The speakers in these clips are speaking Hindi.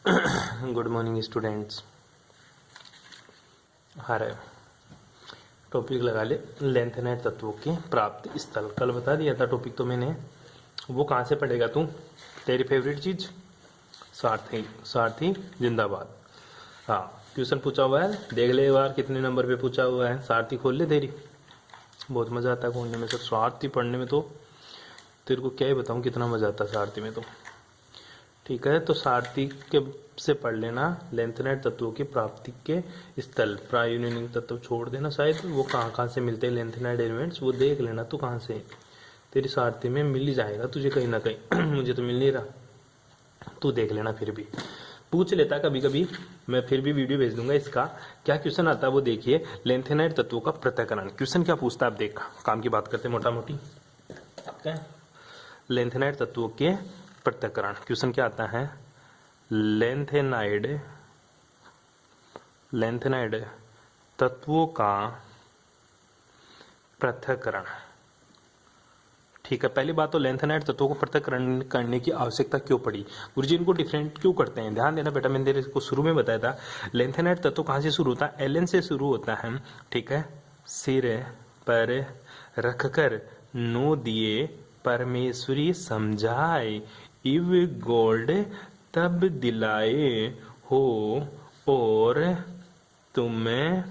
Good morning students. हर टॉपिक लगा ले, लेंथेनाइड तत्वों के प्राप्ति स्थल। कल बता दिया था टॉपिक तो मैंने, वो कहाँ से पढ़ेगा तू? तेरी फेवरेट चीज सारथी। सारथी जिंदाबाद। हाँ, क्वेश्चन पूछा हुआ है, देख ले एक बार कितने नंबर पे पूछा हुआ है। सारथी खोल ले तेरी, बहुत मजा आता है खोलने में। सर सारथी पढ़ने में तो तेरे को क्या ही बताऊँ कितना मजा आता है सारथी में तो। ठीक है, तो सारथी के से पढ़ लेना लेंथेनाइड तत्वों की प्राप्ति के स्थल। प्रायोनिक तत्व छोड़ देना, शायद वो कहाँ कहाँ से मिलते हैं लेंथेनाइड एलिमेंट्स, वो देख लेना तू कहाँ से। तेरी सारथी में मिल ही जाएगा तुझे कहीं ना कहीं मुझे तो मिल नहीं रहा, तू देख लेना। फिर भी पूछ लेता कभी कभी, मैं फिर भी वीडियो भेज दूंगा इसका। क्या क्वेश्चन आता है वो देखिए। लेंथेनाइड तत्वों का पृथक्करण, क्वेश्चन क्या पूछता है आप देख। काम की बात करते मोटा मोटी। लेंथेनाइड तत्वों के पृथक्करण, क्वेश्चन क्या आता है? लेंथेनाइड तत्वों का पृथक्करण। ठीक है, पहली बात तो लेंथेनाइड तत्वों को पृथक्करण करने की आवश्यकता क्यों पड़ी? गुरुजी इनको डिफरेंट क्यों करते हैं? ध्यान देना बेटा, मैंने तेरे को शुरू में बताया था लेंथेनाइड तत्व कहाँ से शुरू होता है? एलन से शुरू होता है। ठीक है, सिर पर रखकर नो दिए परमेश्वरी समझाए, इव गोल्ड तब दिलाए हो और तुम्हें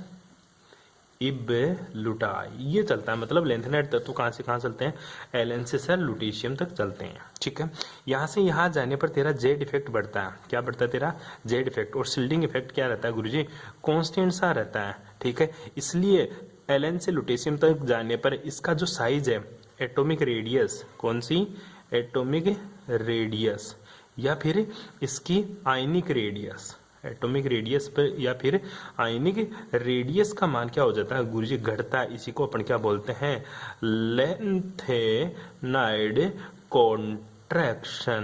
इब लुटाए। ये चलता है, मतलब लेंथेनाइड तत्व कहाँ से कहाँ चलते हैं? एलन से सर लुटीशियम तक चलते हैं। ठीक है, यहाँ से यहाँ जाने पर तेरा जेड इफेक्ट बढ़ता है। क्या बढ़ता है तेरा? Z effect. और शिल्डिंग इफेक्ट क्या रहता है गुरुजी? कांस्टेंट सा रहता है। ठीक है, इसलिए एलन से लुटेशियम तक जाने पर इसका जो साइज है, एटॉमिक रेडियस, कौन सी? एटॉमिक रेडियस, या फिर इसकी आयनिक रेडियस, एटॉमिक रेडियस पर या फिर आयनिक रेडियस का मान क्या हो जाता है गुरुजी? घटता है। इसी को अपन क्या बोलते हैं? Lanthanide contraction.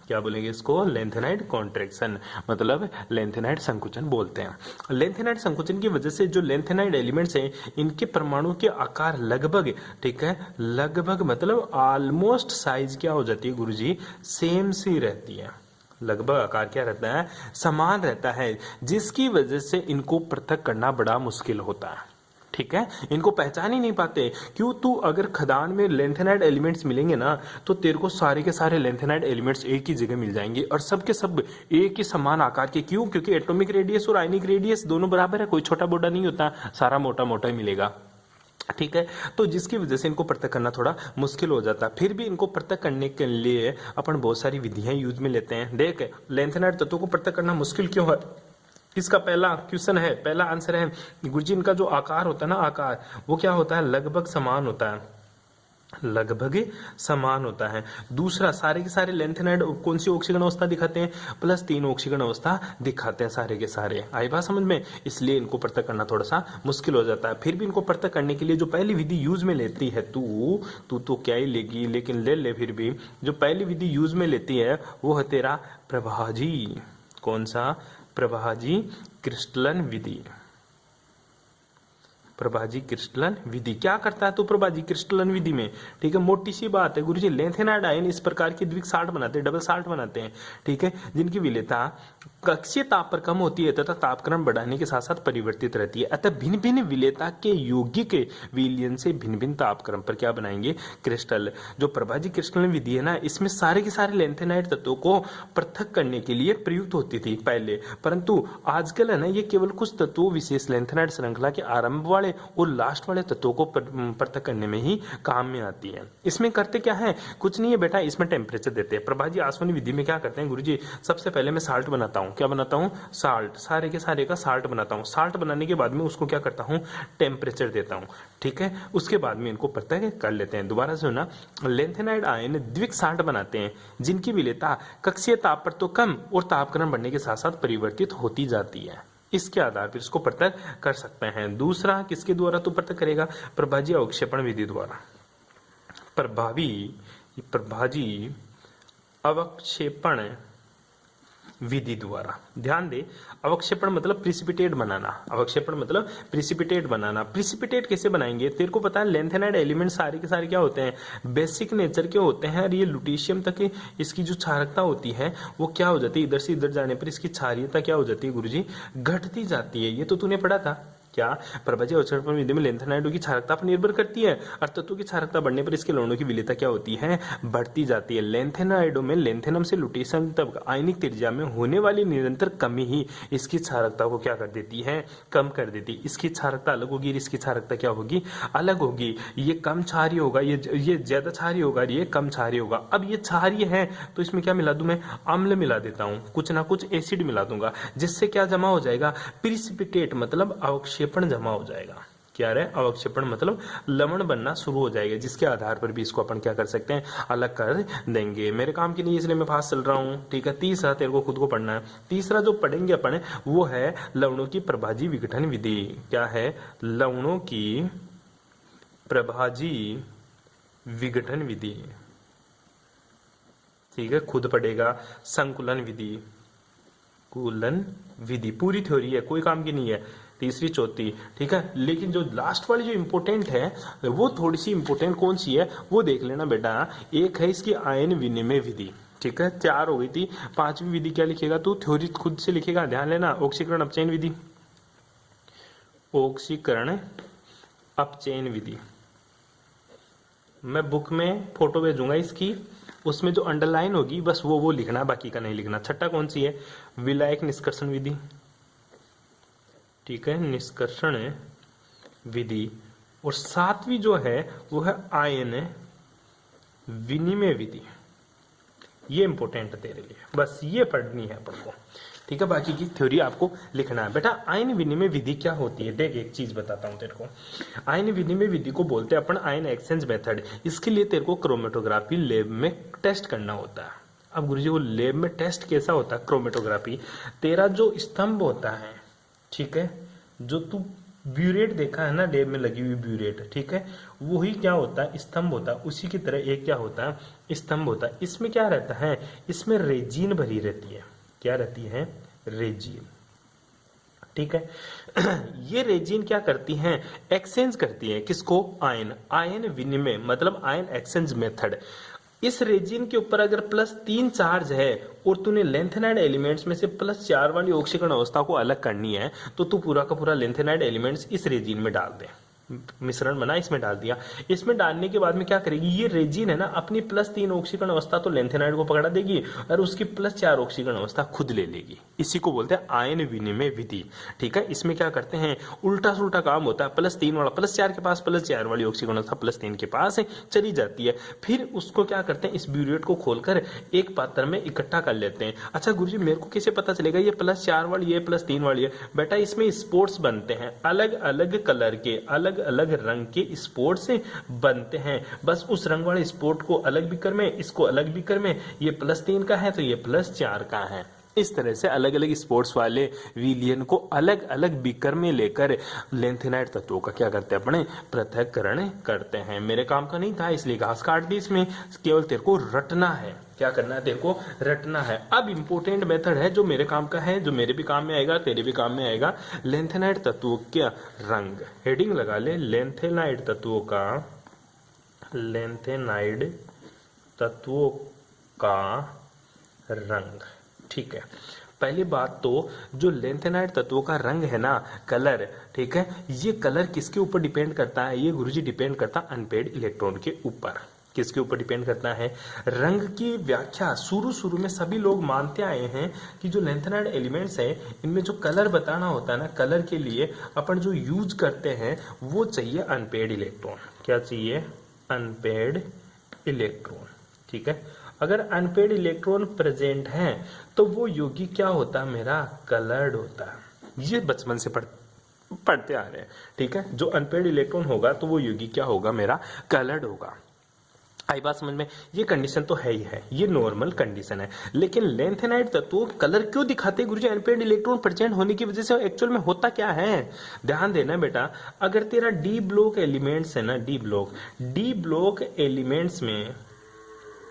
क्या बोलेंगे इसको? लेंथेनाइड कॉन्ट्रैक्शन, मतलब लेंथेनाइड संकुचन बोलते हैं। लेंथेनाइड संकुचन की वजह से जो लेंथेनाइड एलिमेंट्स हैं, इनके परमाणु के आकार लगभग, ठीक है, लगभग मतलब ऑलमोस्ट साइज क्या हो जाती है गुरुजी? सेम सी रहती है। लगभग आकार क्या रहता है? समान रहता है, जिसकी वजह से इनको पृथक करना बड़ा मुश्किल होता है। ठीक है, इनको पहचान ही नहीं पाते। क्यों? तू अगर खदान में लेंथेनाइड एलिमेंट्स मिलेंगे ना, तो तेरे को सारे के सारे लेंथेनाइड एलिमेंट्स एक ही जगह मिल जाएंगे और सब के सब एक ही समान आकार के। क्यों? क्योंकि एटॉमिक रेडियस और आयनिक रेडियस दोनों बराबर है, कोई छोटा बड़ा नहीं होता, सारा मोटा मोटा ही मिलेगा। ठीक है, तो जिसकी वजह से इनको पृथक करना थोड़ा मुश्किल हो जाता है। फिर भी इनको पृथक करने के लिए अपन बहुत सारी विधियां यूज में लेते हैं। देख, लेंथेनाइड तत्वों को पृथक करना मुश्किल क्यों है? इसका पहला क्वेश्चन है, पहला आंसर है गुरुजी, इनका जो आकार होता है ना, आकार वो क्या होता है? लगभग समान होता है, लगभग समान होता है। दूसरा, सारे के सारे लेंथेनाइड कौन सी ऑक्सीजन अवस्था दिखाते हैं? +3 ऑक्सीजन अवस्था दिखाते हैं सारे के सारे। आई बात समझ में? इसलिए इनको पृथक करना थोड़ा सा मुश्किल हो जाता है। फिर भी इनको पृथक करने के लिए जो पहली विधि यूज में लेती है, तू तो क्या ही लेगी, लेकिन ले ले। फिर भी जो पहली विधि यूज में लेती है वो है तेरा प्रभाजी। कौन सा? प्रभाजी क्रिस्टलन विधि। प्रभाजी क्रिस्टलन विधि क्या करता है तो प्रभाजी क्रिस्टलन विधि में? ठीक है, मोटी सी बात है गुरुजी, लेंथेनाइड आयन इस प्रकार के द्विक साल्ट बनाते हैं, डबल साल्ट बनाते हैं। ठीक है, जिनकी विलेयता कक्षीय ताप पर कम होती है तथा तापक्रम बढ़ाने के साथ साथ परिवर्तित रहती है। अतः भिन्न भिन्न विलेयता के यौगिक विलयन से भिन्न भिन्न तापक्रम पर क्या बनाएंगे? क्रिस्टल। जो प्रभाजी क्रिस्टलन विधि है ना, इसमें सारे के सारे लेंथेनाइड तत्वों को पृथक करने के लिए प्रयुक्त होती थी पहले, परंतु आजकल है ना, ये केवल कुछ तत्वों विशेष लेंथेनाइड श्रृंखला के आरंभ वाले और लास्ट वाले तत्वों को पृथक करने में ही काम में आती है। इसमें करते क्या है? कुछ नहीं है बेटा, इसमें टेम्परेचर देते हैं। प्रभाजी आसवनी विधि में क्या करते हैं गुरुजी? सबसे पहले मैं साल्ट बनाता हूँ। क्या बनाता हूँ? साल्ट, सारे के सारे का साल्ट बनाता हूँ। साल्ट बनाने के बाद में उसको क्या करता हूँ? टेम्परेचर देता हूँ। ठीक है, उसके बाद में इनको पृथक कर लेते हैं। दोबारा से ना, लेंथेनाइड आयन द्विक साल्ट बनाते हैं जिनकी विलेयता कक्षीय ताप पर तो कम और तापक्रम बढ़ने के साथ साथ परिवर्तित होती जाती है। इसके आधार पर इसको पृथक कर सकते हैं। दूसरा, किसके द्वारा तो पृथक करेगा? प्रभाजी अवक्षेपण विधि द्वारा। प्रभाजी अवक्षेपण विधि द्वारा। ध्यान दे, अवक्षेपण मतलब प्रिसिपिटेट बनाना, अवक्षेपण मतलब प्रिसिपिटेट बनाना। प्रिसिपिटेट कैसे बनाएंगे? तेरे को पता है लेंथेनाइड एलिमेंट सारे के सारे क्या होते हैं, बेसिक नेचर के होते हैं, और ये लुटीशियम तक इसकी जो क्षारकता होती है वो क्या हो जाती है, इधर से इधर जाने पर इसकी क्षारीयता क्या हो जाती है गुरुजी, घटती जाती है। ये तो तूने पढ़ा था। क्या प्रभाजी अवक्षेपण विधि में लेंथेनाइडों की क्षारकता पर निर्भर करती है, और तत्वों की क्षारकता बढ़ने पर इसके लवणों की विलेयता क्या होती है, बढ़ती जाती है। लेंथेनाइडों में लेंथेनम से लुटीशियम तक आयनिक त्रिज्या में होने वाली निरंतर कमी ही इसकी क्षारकता को क्या कर देती है, कम कर देती। इसकी क्षारकता अलग होगी, इसकी क्षारकता क्या होगी, अलग होगी। ये कम क्षारीय होगा, ये ज्यादा क्षारीय होगा, ये कम क्षारीय होगा। अब ये क्षारीय है तो इसमें क्या मिला दूं मैं, अम्ल मिला देता हूं, कुछ ना कुछ एसिड मिला दूंगा, जिससे क्या जमा हो जाएगा, प्रिसिपिटेट मतलब अवक्षेपण जमा हो जाएगा। क्या रहे, अवक्षेपण मतलब लवण बनना शुरू हो जाएगा, जिसके आधार पर भी इसको अपन क्या कर सकते हैं, अलग कर देंगे। मेरे काम की नहीं इसलिए मैं फास्ट चल रहा हूं, ठीक है। तीसरा तेरे को खुद को पढ़ना है। तीसरा जो पढ़ेंगे अपन वो है लवणों की प्रभाजी विघटन विधि। क्या है, लवणों की प्रभाजी विघटन विधि, ठीक है। खुद पढ़ेगा। संकुलन विधि, कूलन विधि पूरी थ्योरी है, कोई काम की नहीं है, तीसरी चौथी, ठीक है। लेकिन जो लास्ट वाली जो इंपॉर्टेंट है वो थोड़ी सी इंपॉर्टेंट कौन सी है वो देख लेना बेटा। एक है इसकी आयन विनिमय विधि, ठीक है। 4 हो गई थी, 5वीं विधि क्या लिखेगा तू, थ्योरी खुद से लिखेगा, ध्यान लेना। ऑक्सीकरण अपचयन विधि, ऑक्सीकरण अपचयन विधि, मैं बुक में फोटो भेजूंगा इसकी, उसमें जो अंडरलाइन होगी बस वो लिखना, बाकी का नहीं लिखना। छठा कौन सी है, विलायक निष्कर्षण विधि, ठीक है, निष्कर्षण विधि। और 7वीं जो है वो है आयन विनिमय विधि। ये इंपॉर्टेंट है तेरे लिए, बस ये पढ़नी है अपन को, ठीक है। बाकी की थ्योरी आपको लिखना है बेटा। आयन विनिमय विधि क्या होती है, देख एक चीज बताता हूं तेरे को। आयन विनिमय विधि को बोलते हैं अपन आयन एक्सचेंज मेथड। इसके लिए तेरे को क्रोमेटोग्राफी लैब में टेस्ट करना होता है। अब गुरुजी वो लैब में टेस्ट कैसा होता है, क्रोमेटोग्राफी, तेरा जो स्तंभ होता है, ठीक है, जो तू ब्यूरेट देखा है ना लैब में लगी हुई ब्यूरेट, ठीक है, वही क्या होता है, स्तंभ होता है। उसी की तरह एक क्या होता है, स्तंभ होता है। इसमें क्या रहता है, इसमें रेजिन भरी रहती है। क्या रहती है, रेजिन, ठीक है। ये रेजिन क्या करती हैं, एक्सचेंज करती है किसको, आयन। आयन विनिमय मतलब आयन एक्सचेंज मेथड। इस रेजिन के ऊपर अगर +3 चार्ज है और तूने लेंथेनाइड एलिमेंट्स में से +4 वाली ऑक्सीकरण अवस्था को अलग करनी है, तो तू पूरा का पूरा लेंथेनाइड एलिमेंट्स इस रेजिन में डाल दे। मिश्रण बना, इसमें डाल दिया। इसमें डालने के बाद में क्या करेगी, ये रेजिन है ना अपनी +3 ऑक्सीकरण अवस्था तो लेंथेनाइड को पकड़ा देगी और उसकी +4 ऑक्सीकरण अवस्था खुद ले लेगी। इसी को बोलते हैं आयन विनिमय विधि, ठीक है। इसमें क्या करते हैं, उल्टा सुल्टा काम होता है। +3 वाला +4 के पास, +4 वाली ऑक्सीकरण अवस्था +3 के पास चली जाती है। फिर उसको क्या करते हैं, इस ब्यूरेट को खोलकर एक पात्र में इकट्ठा कर लेते हैं। अच्छा गुरुजी मेरे को कैसे पता चलेगा ये +4 वाली है +3 वाली है, बेटा इसमें स्पोर्ट्स बनते हैं, अलग अलग कलर के अलग अलग रंग के स्पोर्ट से बनते हैं। बस उस रंग वाले स्पोर्ट को अलग बीकर में, इसको अलग बीकर में, ये +3 का है तो ये +4 का है। इस तरह से अलग अलग स्पोर्ट्स वाले विलियन को अलग अलग बीकर में लेकर लेंथेनाइड तत्वों का क्या करते हैं, अपने पृथक्करण करते हैं। मेरे काम का नहीं था इसलिए घास काट दी, इसमें केवल तेरे को रटना है। क्या करना है, तेरे को रटना है। अब इंपोर्टेंट मेथड है जो मेरे काम का है, जो मेरे भी काम में आएगा, तेरे भी काम में आएगा। लेंथेनाइड तत्वों का रंग, हेडिंग लगा ले, लेंथेनाइड तत्वों का, लेंथेनाइड तत्वों का रंग, ठीक है। पहली बात तो जो लेंथेनाइड तत्वों का रंग है ना, कलर, ठीक है, ये कलर किसके ऊपर डिपेंड करता है, ये गुरुजी डिपेंड करता है अनपेड इलेक्ट्रॉन के ऊपर। किसके ऊपर डिपेंड करता है, रंग की व्याख्या शुरू में सभी लोग मानते आए हैं कि जो लेंथेनाइड एलिमेंट्स है इनमें जो कलर बताना होता है ना, कलर के लिए अपन जो यूज करते हैं वो चाहिए अनपेड इलेक्ट्रॉन। क्या चाहिए, अनपेड इलेक्ट्रॉन, ठीक है। अगर अनपेड इलेक्ट्रॉन प्रेजेंट है तो वो यौगिक क्या होता है, मेरा कलर्ड होता है। ये बचपन से पढ़ते आ रहे हैं, ठीक है। जो अनपेड इलेक्ट्रॉन होगा तो वो यौगिक क्या होगा, मेरा कलर्ड होगा। आई बात समझ में, ये कंडीशन तो है ही है, ये नॉर्मल कंडीशन है। लेकिन लेंथेनाइड तत्व कलर क्यों दिखाते हैं गुरुजी, अनपेड इलेक्ट्रॉन प्रेजेंट होने की वजह से एक्चुअल में होता क्या है, ध्यान देना बेटा। अगर तेरा डी ब्लॉक एलिमेंट्स है ना, डी ब्लॉक एलिमेंट्स में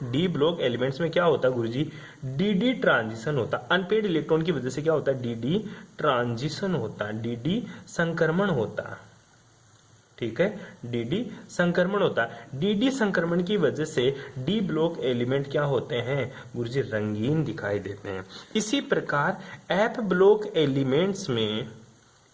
डी ब्लॉक एलिमेंट्स में क्या होता है गुरुजी, डी ट्रांजिशन होता है। अनपेड इलेक्ट्रॉन की वजह से क्या होता है, डी ट्रांजिशन होता है, डी संक्रमण होता है। ठीक है, डी संक्रमण होता है। डी संक्रमण की वजह से डी ब्लॉक एलिमेंट क्या होते हैं गुरुजी, रंगीन दिखाई देते हैं। इसी प्रकार एफ ब्लॉक एलिमेंट्स में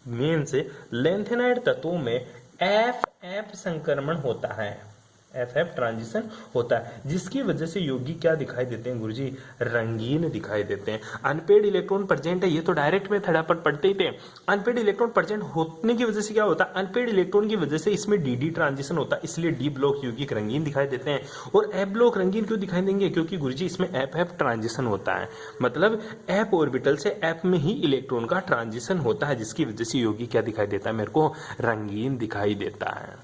मेन से लेंथेनाइड तत्वों में एफ संक्रमण होता है, एफ ट्रांजिशन होता है, जिसकी वजह से यौगिक क्या दिखाई देते हैं गुरुजी, रंगीन दिखाई देते हैं। अनपेड इलेक्ट्रॉन प्रेजेंट है, ये तो डायरेक्ट में थोड़ा पर पढ़ते ही थे। अनपेड इलेक्ट्रॉन प्रेजेंट होने की वजह से क्या होता है, अनपेड इलेक्ट्रॉन की वजह से इसमें डी ट्रांजिशन होता है, इसलिए डी ब्लॉक यौगिक रंगीन दिखाई देते हैं। और एफ ब्लॉक रंगीन क्यों दिखाई देंगे, क्योंकि गुरुजी इसमें एफ ट्रांजिशन होता है, मतलब एफ ऑर्बिटल से एफ में ही इलेक्ट्रॉन का ट्रांजिशन होता है, जिसकी वजह से यौगिक क्या दिखाई देता है, मेरे को रंगीन दिखाई देता है।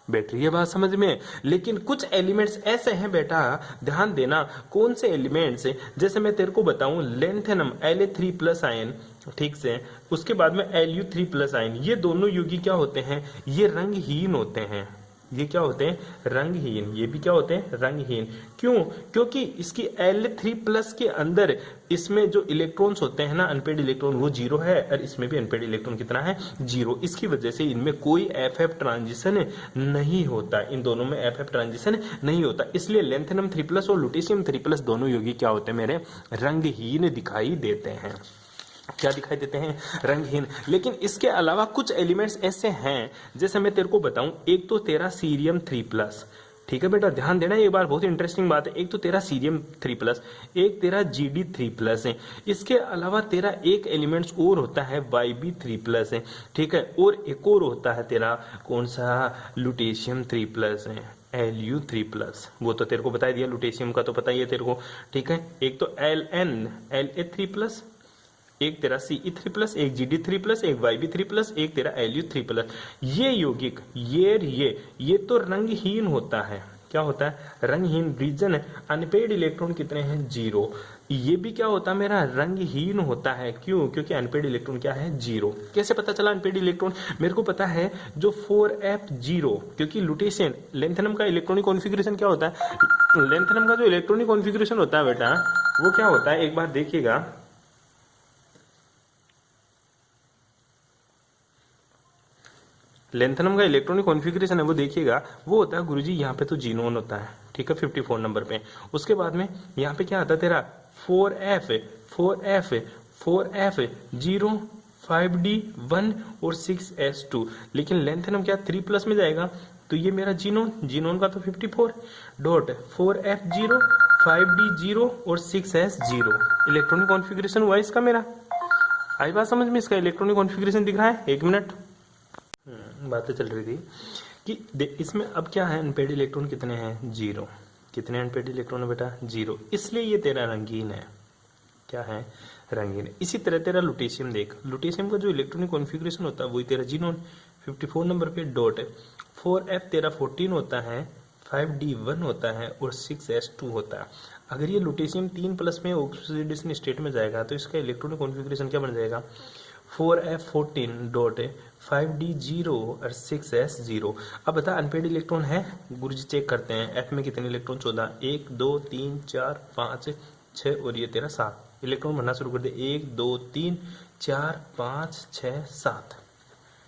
बैठ रही है बात समझ में। लेकिन कुछ एलिमेंट्स ऐसे हैं बेटा, ध्यान देना, कौन से एलिमेंट्स, जैसे मैं तेरे को बताऊं लेंथेनम La3+ आयन, ठीक से, उसके बाद में Lu3+ आयन, ये दोनों यौगिक क्या होते हैं, ये रंगहीन होते हैं। ये क्या होते हैं, रंगहीन। ये भी क्या होते हैं, रंगहीन। क्यों, क्योंकि इसकी L3+ के अंदर इसमें जो इलेक्ट्रॉन्स होते हैं ना, अनपेड इलेक्ट्रॉन, वो 0 है, और इसमें भी अनपेड इलेक्ट्रॉन कितना है, 0। इसकी वजह से इनमें कोई एफ ट्रांजिशन नहीं होता, इन दोनों में एफ ट्रांजिशन नहीं होता। इसलिए लेंथेनम 3+ और लुटेशियम 3+ दोनों यौगिक क्या होते हैं मेरे, रंगहीन दिखाई देते हैं। क्या दिखाई देते हैं, रंगहीन। लेकिन इसके अलावा कुछ एलिमेंट्स ऐसे हैं, जैसे मैं तेरे को बताऊं, एक तो तेरा सीरियम 3+, ठीक है बेटा, ध्यान देना, एक बार बहुत इंटरेस्टिंग बात है। एक तो तेरा सीरियम 3+, एक तेरा Gd3+ है। इसके अलावा तेरा एक एलिमेंट्स और होता है Yb3+ है, ठीक है, और एक और होता है तेरा कौन सा, लुटेशियम 3+ है, Lu3+। वो तो तेरे को बता दिया, लुटेशियम का तो पता ही है तेरे को, ठीक है। एक तो La3+, एक तेरा Ce3+, एक Gd3+, एक Yb3+, एक तेरा Lu3+। ये यौगिक ये तो रंगहीन होता है। क्या होता है, रंगहीन। रीजन है, अनपेड इलेक्ट्रॉन कितने हैं, 0। ये भी क्या होता है मेरा, रंगहीन होता है। क्यों, क्योंकि अनपेड इलेक्ट्रॉन क्या है, 0। कैसे पता चला अनपेड इलेक्ट्रॉन, मेरे को पता है, जो 4f0, क्योंकि लुटेशियम लेंथेनम का इलेक्ट्रॉनिक कॉन्फ़िगरेशन क्या होता है, लेंथेनम का जो इलेक्ट्रॉनिक कॉन्फ़िगरेशन होता है बेटा, वो क्या होता है, एक बार देखिएगा, लेंथेनम का इलेक्ट्रॉनिक कॉन्फ़िगरेशन है वो देखिएगा, वो होता है गुरुजी, यहाँ पे तो जीनोन होता है, ठीक है, 54 नंबर पे। उसके बाद में यहाँ पे क्या आता है तेरा 4f 0 5d1 और 6s2। लेकिन लेंथेनम क्या 3+ में जाएगा, तो ये मेरा जीनोन का तो 54 डॉट 4f0 5d0 और 6s0 इलेक्ट्रॉनिक कॉन्फ़िगरेशन हुआ इसका मेरा। आई बात समझ में, इसका इलेक्ट्रॉनिक कॉन्फ़िगरेशन दिख रहा है, एक मिनट, बातें चल रही थी कि इसमें अब क्या है, अनपेड इलेक्ट्रॉन कितने हैं, 0। कितने अनपेड इलेक्ट्रॉन है बेटा, 0, इसलिए ये तेरा रंगीन है। क्या है, रंगीन है। इसी तरह तेरा लुटेशियम देख, लुटेशियम का जो इलेक्ट्रॉनिक कॉन्फ़िगरेशन होता है वही तेरा जीनोन, 54 नंबर पे डॉट है। 4f तेरा 14 होता है, 5d1 होता है और 6s2 होता है। अगर ये लुटेशियम 3+ में ऑक्सीडेशन स्टेट में जाएगा तो इसका इलेक्ट्रॉनिक कॉन्फ़िगरेशन क्या बन जाएगा, 4f14 डॉट 5d0 और 6s0। अब बता अनपेड इलेक्ट्रॉन है गुरुजी, चेक करते हैं, एफ में कितने इलेक्ट्रॉन, 14, 1 2 3 4 5 6 और ये तेरा 7 इलेक्ट्रॉन भरना शुरू कर दे, 1 2 3 4 5 6 7,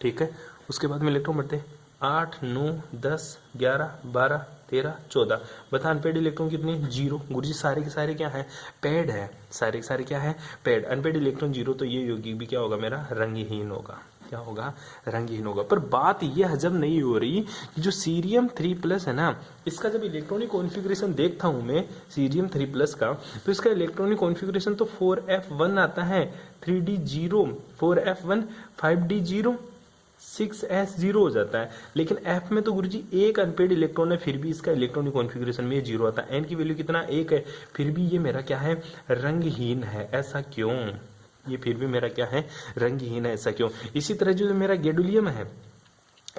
ठीक है। उसके बाद में इलेक्ट्रॉन भरते 8 9 10 11 12 13 14। बता अनपेड इलेक्ट्रॉन कितने, 0। गुरुजी सारे के सारे क्या है, पेड है, सारे के सारे क्या है, पेड। अनपेड इलेक्ट्रॉन 0, तो ये यौगिक भी क्या होगा मेरा, रंगहीन होगा। क्या होगा, रंगहीन होगा। पर बात ये हजम नहीं हो रही कि जो सीरियम 3+ है ना, इसका जब इलेक्ट्रॉनिक कॉन्फ़िगरेशन देखता हूं मैं सीरियम 3+ का, तो इसका इलेक्ट्रॉनिक कॉन्फ़िगरेशन तो 4f1 आता है, 3d0, 4f1 5d0 6s0 हो जाता है। लेकिन f में तो गुरुजी एक अनपेड इलेक्ट्रॉन है, फिर भी इसका इलेक्ट्रॉनिक कॉन्फ़िगरेशन में 0 आता है। n की वैल्यू कितना, 1 है, फिर भी ये मेरा क्या है, रंगहीन है। ऐसा क्यों, ये फिर भी मेरा क्या है, रंगहीन है, ऐसा क्यों। इसी तरह जो मेरा गैडोलियम है,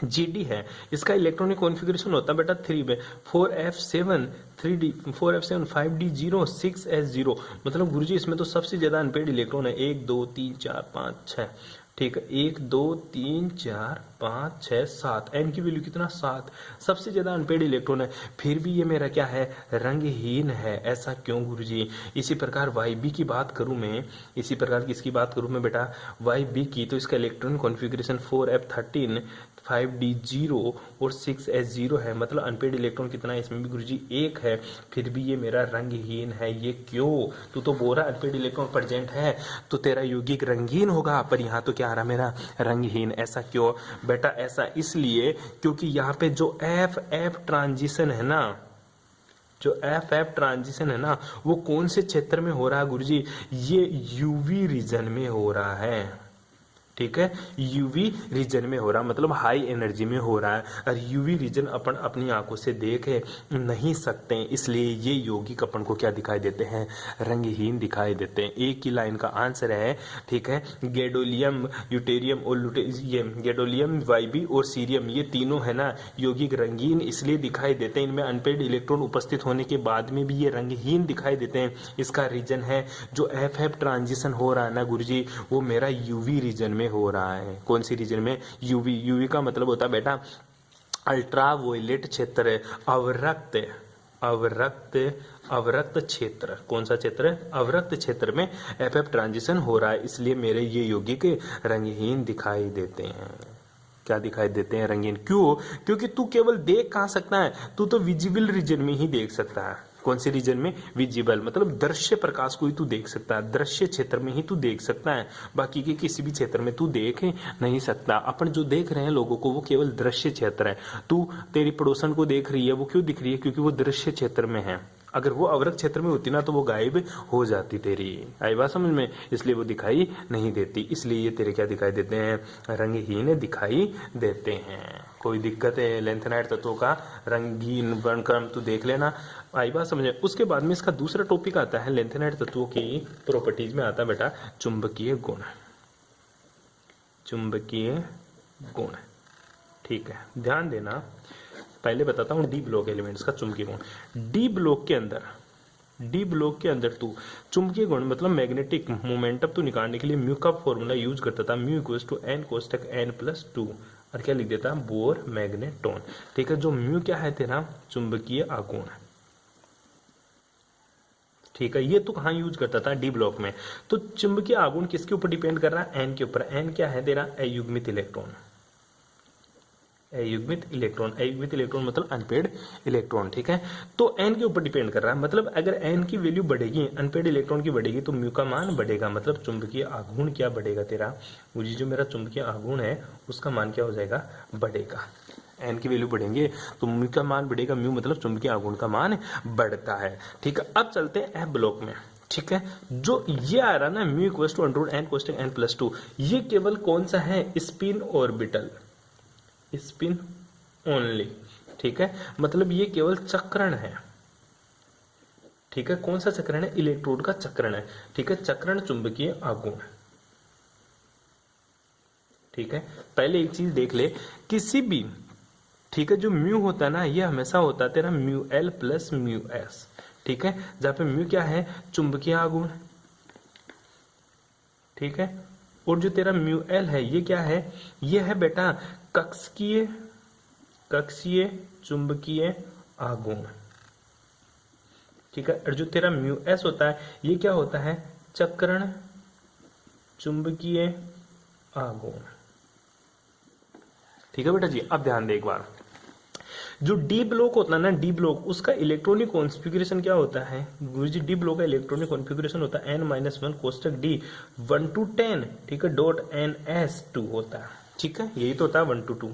Gd है, इसका इलेक्ट्रॉनिक कॉन्फ़िगरेशन होता है बेटा 3 में, 4f7 5d0 6s0। मतलब गुरुजी इसमें तो सबसे ज्यादा अनपेड इलेक्ट्रॉन है, 1 2 3 4 5 6, ठीक है, 1 2 3 4 5 6 7, n की वैल्यू कितना 7, सबसे ज्यादा अनपेड इलेक्ट्रॉन है, फिर भी ये मेरा क्या है रंगहीन है, ऐसा क्यों गुरुजी। इसी प्रकार YB की बात करूं मैं, इसी प्रकार किसकी बात करूं मैं बेटा YB की, तो इसका इलेक्ट्रॉन कॉन्फ़िगरेशन 4f13 5d0 और 6s0 है, मतलब अनपेड इलेक्ट्रॉन कितना है इसमें भी गुरुजी 1 है, फिर भी ये मेरा रंगहीन है, ये क्यों। तू तो बोल रहा अनपेड इलेक्ट्रॉन प्रेजेंट है तो तेरा यौगिक रंगीन होगा, पर यहाँ तो क्या आ रहा मेरा रंगहीन, ऐसा क्यों बेटा। ऐसा इसलिए क्योंकि यहाँ पे जो एफ ट्रांजिशन है ना, जो एफ ट्रांजिशन है ना, वो कौन से क्षेत्र में हो रहा है गुरुजी, ये यूवी रीजन में हो रहा है, ठीक है, यूवी रीजन में हो रहा, मतलब हाई एनर्जी में हो रहा है, और यूवी रीजन अपन अपनी आंखों से देख नहीं सकते, इसलिए ये यौगिक अपन को क्या दिखाई देते हैं, रंगहीन दिखाई देते हैं। एक की लाइन का आंसर है, ठीक है, गैडोलियम, यूटेरियम और ये गैडोलियम, YB और सीरियम, ये तीनों है ना यौगिक रंगीन इसलिए दिखाई देते हैं, इनमें अनपेड इलेक्ट्रॉन उपस्थित होने के बाद में भी ये रंगहीन दिखाई देते हैं। इसका रीजन है जो एफ ट्रांजिशन हो रहा है ना गुरुजी, वो मेरा यूवी रीजन में हो रहा है। कौन सी रीजन में, यूवी। यूवी का मतलब होता है बेटा अल्ट्रावायलेट क्षेत्र, अवरक्त अवरक्त अवरक्त क्षेत्र, कौन सा क्षेत्र, अवरक्त क्षेत्र में एफ ट्रांजिशन हो रहा है, इसलिए मेरे ये यौगिक रंगहीन दिखाई देते हैं। क्या दिखाई देते हैं, रंगीन। क्यों, क्योंकि तू केवल देख कहां सकता है, तू तो विजिबल रीजन में ही देख सकता है। कौन से रीजन में, विजिबल, मतलब दृश्य प्रकाश को ही तू देख सकता है, दृश्य क्षेत्र में ही तू देख सकता है, बाकी के किसी भी क्षेत्र में तू देख नहीं सकता। अपन जो देख रहे हैं लोगों को वो केवल दृश्य क्षेत्र है, तू तेरी पड़ोसन को देख रही है, वो क्यों दिख रही है, क्योंकि वो दृश्य क्षेत्र में है। अगर वो अवरक्त क्षेत्र में होती ना तो वो गायब हो जाती तेरी, आई बात समझ में, इसलिए वो दिखाई नहीं देती, इसलिए ये तेरे क्या दिखाई देते हैं, रंगहीन दिखाई देते हैं। कोई दिक्कत है लेंथेनाइड तत्वों का रंगीन वर्णक्रम तो देख लेना, आई बात समझ में। उसके बाद में इसका दूसरा टॉपिक आता है लेंथेनाइड तत्वों की प्रॉपर्टीज में आता है बेटा चुंबकीय गुण, चुंबकीय गुण, ठीक है, ध्यान देना। पहले बताता हूं डी ब्लॉक एलिमेंट्स का चुंबकीय गुण। डी ब्लॉक के अंदर तू चुंबकीय गुण मतलब मैग्नेटिक मोमेंटम तो निकालने के लिए म्यू का फॉर्मूला यूज करता था, म्यू इक्वल्स टू n कोष्टक n+2, और क्या लिख देता बोर मैग्नेटोन, ठीक है। जो म्यू क्या है तेरा, चुंबकीय आघूर्ण, ठीक है। ये तो कहां यूज करता था, डी ब्लॉक में। तो चुंबकीय आघूर्ण किसके ऊपर डिपेंड कर रहा है, एन के ऊपर। एन क्या है तेरा, अयुग्मित इलेक्ट्रॉन, अयुग्मित इलेक्ट्रॉन, अयुग्मित इलेक्ट्रॉन मतलब अनपेड इलेक्ट्रॉन, ठीक है। तो एन के ऊपर डिपेंड कर रहा है, मतलब अगर एन की वैल्यू बढ़ेगी, अनपेड इलेक्ट्रॉन की बढ़ेगी, तो म्यू का मान बढ़ेगा, मतलब चुंबकीय आघूर्ण क्या बढ़ेगा तेरा, मुझे जो मेरा चुंबकीय आघूर्ण है उसका मान क्या हो जाएगा, बढ़ेगा। एन की वैल्यू बढ़ेंगे तो म्यू का मान बढ़ेगा, म्यू मतलब चुंबकीय आघूर्ण का मान बढ़ता है, ठीक है। अब चलते हैं एफ ब्लॉक में, ठीक है। जो ये आ रहा ना mu equals to under root n कोष्टक n+2, ये केवल कौन सा है, स्पिन ऑर्बिटल, स्पिन ओनली, ठीक है, मतलब ये केवल चक्रण है, ठीक है। कौन सा चक्रण है, इलेक्ट्रोड का चक्रण है, ठीक है, चक्रण चुंबकीय आघूर्ण, ठीक है। पहले एक चीज देख ले, किसी भी, ठीक है, जो म्यू होता है ना ये हमेशा होता है तेरा mu L plus mu S, ठीक है, जहां पे म्यू क्या है, चुंबकीय आघूर्ण, ठीक है, और जो तेरा म्यू एल है ये क्या है, ये है बेटा कक्षीय चुंबकीय आघूर्ण, ठीक है। और जो तेरा म्यू एस होता है ये क्या होता है, चक्रण चुंबकीय आघूर्ण, ठीक है बेटा जी। अब ध्यान दे एक बार, जो डी ब्लॉक होता है ना, डी ब्लॉक, उसका इलेक्ट्रॉनिक कॉन्फ़िगरेशन क्या होता है गुरुजी, डी ब्लॉक का इलेक्ट्रॉनिक कॉन्फ़िगरेशन होता है n-1 कोष्टक d 1 to 10, ठीक है, डॉट ns2 होता है, ठीक है, यही तो होता है 1 to 2,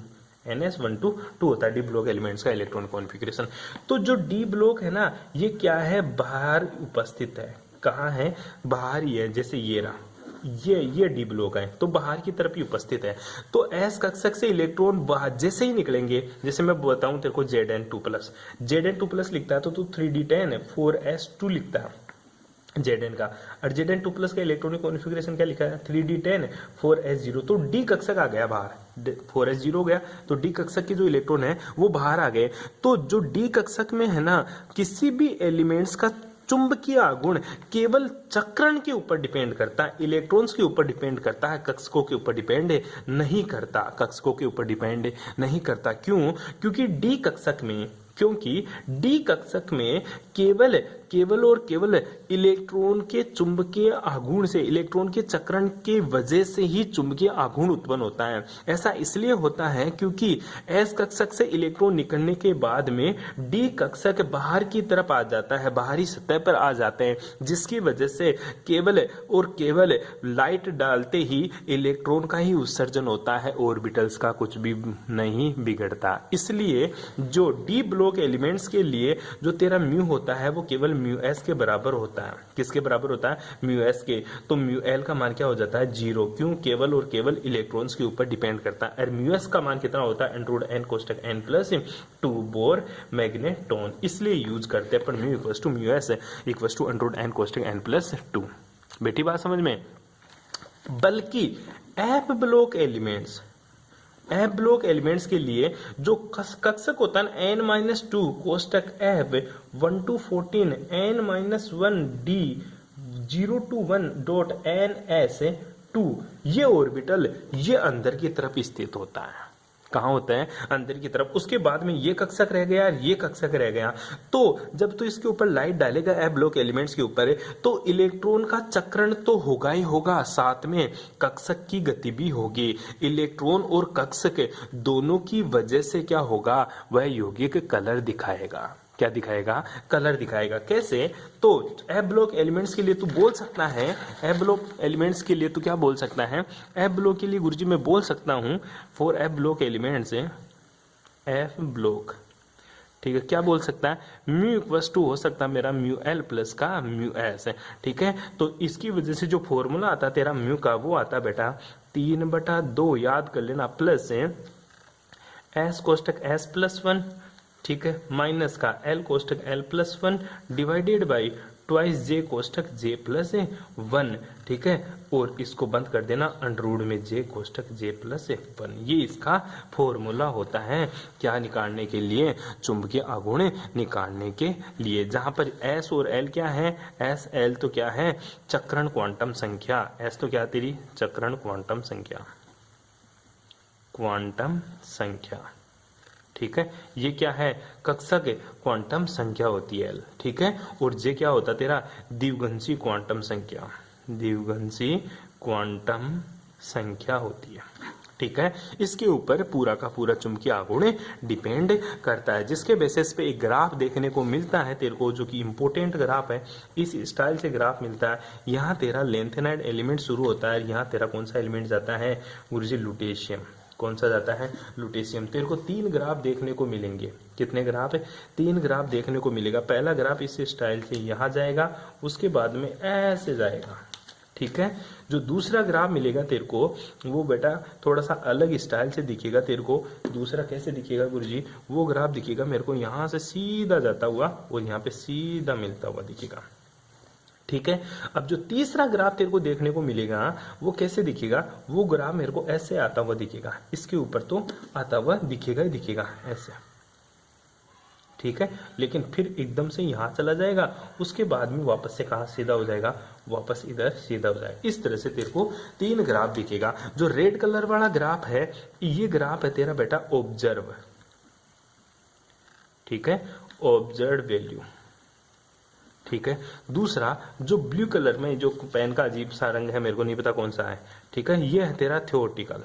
ns 1 to 2 होता है डी ब्लॉक एलिमेंट्स का इलेक्ट्रॉनिक कॉन्फ़िगरेशन। तो जो डी ब्लॉक है ना ये क्या है, बाहर उपस्थित है, कहाँ है, बाहर ही है, जैसे ये रहा, ये डी ब्लॉक है तो बाहर की तरफ ही उपस्थित है। तो एस कक्षक से इलेक्ट्रॉन बाहर जैसे ही निकलेंगे, जैसे मैं बताऊं तेरे को Zn2+ लिखता है तो तू 3d10 4s2 लिखता है Zn का, और Zn2+ का इलेक्ट्रॉनिक कॉन्फ़िगरेशन क्या लिखा है, 3d10 4s0, तो डी कक्षक आ गया बाहर, 4s0 हो गया, तो डी कक्षक के जो इलेक्ट्रॉन है वो बाहर आ गए। तो जो डी कक्षक में है ना, किसी भी एलिमेंट्स का चुंबकीय आघूर्ण केवल चक्रण के ऊपर डिपेंड करता है, इलेक्ट्रॉन्स के ऊपर डिपेंड करता है, कक्षकों के ऊपर डिपेंड नहीं करता, कक्षकों के ऊपर डिपेंड नहीं करता। क्यों? क्योंकि डी कक्षक में केवल और केवल इलेक्ट्रॉन के चुंबकीय आघूर्ण से, इलेक्ट्रॉन के चक्रण के वजह से ही चुंबकीय आघूर्ण उत्पन्न होता है। ऐसा इसलिए होता है क्योंकि एस कक्षक से इलेक्ट्रॉन निकलने के बाद में डी कक्षक बाहर की तरफ आ जाता है, बाहरी सतह पर आ जाते हैं, जिसकी वजह से केवल और केवल लाइट डालते ही इलेक्ट्रॉन का ही उत्सर्जन होता है, ऑर्बिटल्स का कुछ भी नहीं बिगड़ता। इसलिए जो डी ब्लॉक एलिमेंट्स के लिए जो तेरा म्यू होता है वो केवल म्यू एस के बराबर होता है। किसके बराबर होता है? म्यू एस के। तो म्यू एल का मान क्या हो जाता है? 0। क्यों? केवल और केवल इलेक्ट्रॉन्स के ऊपर डिपेंड करता है। और म्यू एस का मान कितना होता है? अंडर रूट एन कोष्टक एन प्लस 2 बोर मैग्नेटॉन। इसलिए यूज करते हैं, पर mu equals to mu S equals to under root N कोष्टक एन प्लस 2। बेटी बात समझ में? बल्कि एफ ब्लॉक एलिमेंट्स के लिए जो कक्षक होता है n-2 कोष्टक f 1 to 14 n-1 d 0 to 1 dot ns2, ये ऑर्बिटल ये अंदर की तरफ स्थित होता है। कहाँ होता है? अंदर की तरफ। उसके बाद में ये कक्षक रह गया और ये कक्षक रह गया। तो जब तो इसके ऊपर लाइट डालेगा एफ ब्लॉक एलिमेंट्स के ऊपर, तो इलेक्ट्रॉन का चक्रण तो होगा ही होगा, साथ में कक्षक की गति भी होगी। इलेक्ट्रॉन और कक्षक दोनों की वजह से क्या होगा? वह यौगिक कलर दिखाएगा। क्या दिखाएगा? कलर दिखाएगा। कैसे? तो एफ ब्लॉक एलिमेंट्स के लिए तू बोल सकता है, एफ ब्लॉक एलिमेंट्स के लिए तू क्या बोल सकता है? एफ ब्लॉक के लिए गुरुजी मैं बोल सकता हूं, for F block elements, F block, ठीक है, क्या बोल सकता है? म्यू इक्वल्स टू हो सकता है मेरा म्यू एल प्लस का म्यू एस है, ठीक है। तो इसकी वजह से जो फॉर्मूला आता है तेरा म्यू का, वो आता बेटा 3/2, याद कर लेना, प्लस एस कोष्टक एस प्लस 1, ठीक है, माइनस का एल कोष्टक L plus 1 divided by twice J कोष्टक जे प्लस 1, ठीक है, और इसको बंद कर देना अंडर रूट में जे कोष्टक जे प्लस 1। ये इसका फॉर्मूला होता है, क्या निकालने के लिए? चुंबकीय आघूर्ण निकालने के लिए। जहां पर एस और एल क्या है? एस एल तो क्या है? चक्रण क्वांटम संख्या। एस तो क्या तेरी? चक्रण क्वांटम संख्या, क्वांटम संख्या, ठीक है। ये क्या है? कक्षक क्वांटम संख्या होती है एल, ठीक है। और जे क्या होता तेरा? द्विघंसी क्वांटम संख्या, द्विघंसी क्वांटम संख्या होती है, ठीक है। इसके ऊपर पूरा का पूरा चुंबकीय आघूर्ण डिपेंड करता है, जिसके बेसिस पे एक ग्राफ देखने को मिलता है तेरे को, जो कि इंपोर्टेंट ग्राफ है। इस स्टाइल से ग्राफ मिलता है। यहाँ तेरा लेंथेनाइड एलिमेंट शुरू होता है, यहाँ तेरा कौन सा एलिमेंट जाता है गुरुजी? लुटेशियम। कौन सा जाता है? लुटेशियम। तेरे को 3 ग्राफ देखने को मिलेंगे। कितने ग्राफ है? 3 ग्राफ देखने को मिलेगा। पहला ग्राफ इस स्टाइल से यहाँ जाएगा, उसके बाद में ऐसे जाएगा, ठीक है। जो दूसरा ग्राफ मिलेगा तेरे को, वो बेटा थोड़ा सा अलग स्टाइल से दिखेगा तेरे को। दूसरा कैसे दिखेगा गुरुजी? वो ग्राफ दिखेगा मेरे को यहाँ से सीधा जाता हुआ और यहाँ पे सीधा मिलता हुआ दिखेगा, ठीक है। अब जो तीसरा ग्राफ तेरे को देखने को मिलेगा, वो कैसे दिखेगा? वो ग्राफ मेरे को ऐसे आता हुआ दिखेगा, इसके ऊपर तो आता हुआ दिखेगा ही दिखेगा ऐसे, ठीक है। लेकिन फिर एकदम से यहाँ चला जाएगा, उसके बाद में वापस से कहा सीधा हो जाएगा? वापस इधर सीधा हो जाएगा। इस तरह से तेरे को 3 ग्राफ दिखेगा। जो रेड कलर वाला ग्राफ है, ये ग्राफ है तेरा बेटा ऑब्जर्व, ठीक है, ऑब्जर्व वैल्यू, ठीक है। दूसरा जो ब्लू कलर में, जो पेन का अजीब सा रंग है, मेरे को नहीं पता कौन सा है, ठीक है, ये है तेरा थ्योरेटिकल।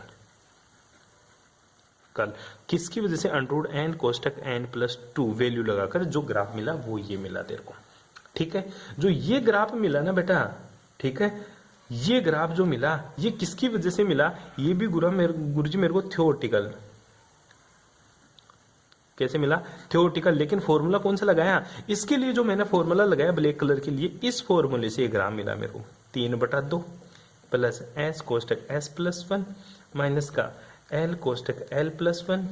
कल किसकी वजह से? अंडर रूट एन कोष्टक एन प्लस 2 वैल्यू लगाकर जो ग्राफ मिला वो ये मिला तेरे को, ठीक है। जो ये ग्राफ मिला ना बेटा, ठीक है, ये ग्राफ जो मिला, ये किसकी वजह से मिला? ये भी गुरुजी मेरे को थ्योरेटिकल। कैसे मिला? थ्योरेटिकल। लेकिन फॉर्मूला कौन सा लगाया? इसके लिए जो मैंने फॉर्मूला लगाया ब्लैक कलर के लिए, इस फॉर्मूले से ये ग्राफ मिला मेरे को 3/2 प्लस एस कोष्टक एस प्लस 1 माइनस का एल कोष्टक एल प्लस 1,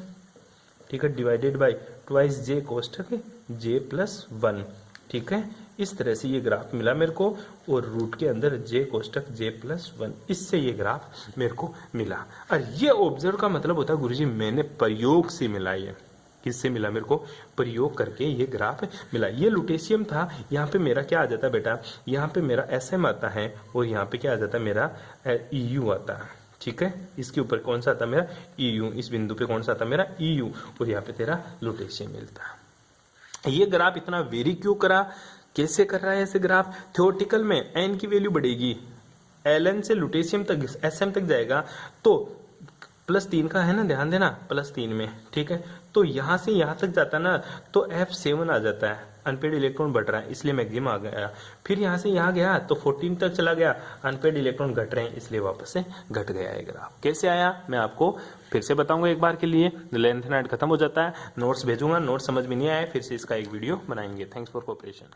ठीक है, डिवाइडेड बाई ट्वाइस जे कोष्टक जे प्लस 1, ठीक है। इस तरह से ये ग्राफ मिला मेरे को, और रूट के अंदर जे कोष्टक जे प्लस 1, इससे ये ग्राफ मेरे को मिला। और ये ऑब्जर्व का मतलब होता है गुरुजी मैंने प्रयोग से मिला। ये किससे मिला मेरे को, प्रयोग करके ये ग्राफ मिला। ये लुटेशियम था, यहाँ पे मेरा क्या आ जाता है बेटा, यहाँ पे मेरा SM आता है और यहाँ पे क्या आ जाता है मेरा EU आता है, ठीक है। इसके ऊपर कौन सा आता है मेरा EU, इस बिंदु पे कौन सा आता है मेरा EU, और यहाँ पे तेरा लुटेशियम मिलता है। ये ग्राफ इतना वेरी क्यों करा, कैसे कर रहा है ऐसे ग्राफ, थ्योरेटिकल में N की वैल्यू बढ़ेगी, Ln से लुटेशियम तक SM तक जाएगा तो +3 का है ना, ध्यान देना +3 में, ठीक है। तो यहां से यहां तक जाता ना तो F7 आ जाता है, अनपेड इलेक्ट्रॉन बढ़ रहा है इसलिए मैक्सिमम आ गया। फिर यहां से यहां गया तो 14 तक चला गया, अनपेड इलेक्ट्रॉन घट रहे हैं इसलिए वापस से घट गया है ग्राफ। कैसे आया मैं आपको फिर से बताऊंगा एक बार के लिए। लेंथेनाइड खत्म हो जाता है, नोट्स भेजूंगा, नोट्स समझ में नहीं आया फिर से इसका एक वीडियो बनाएंगे। Thanks for cooperation.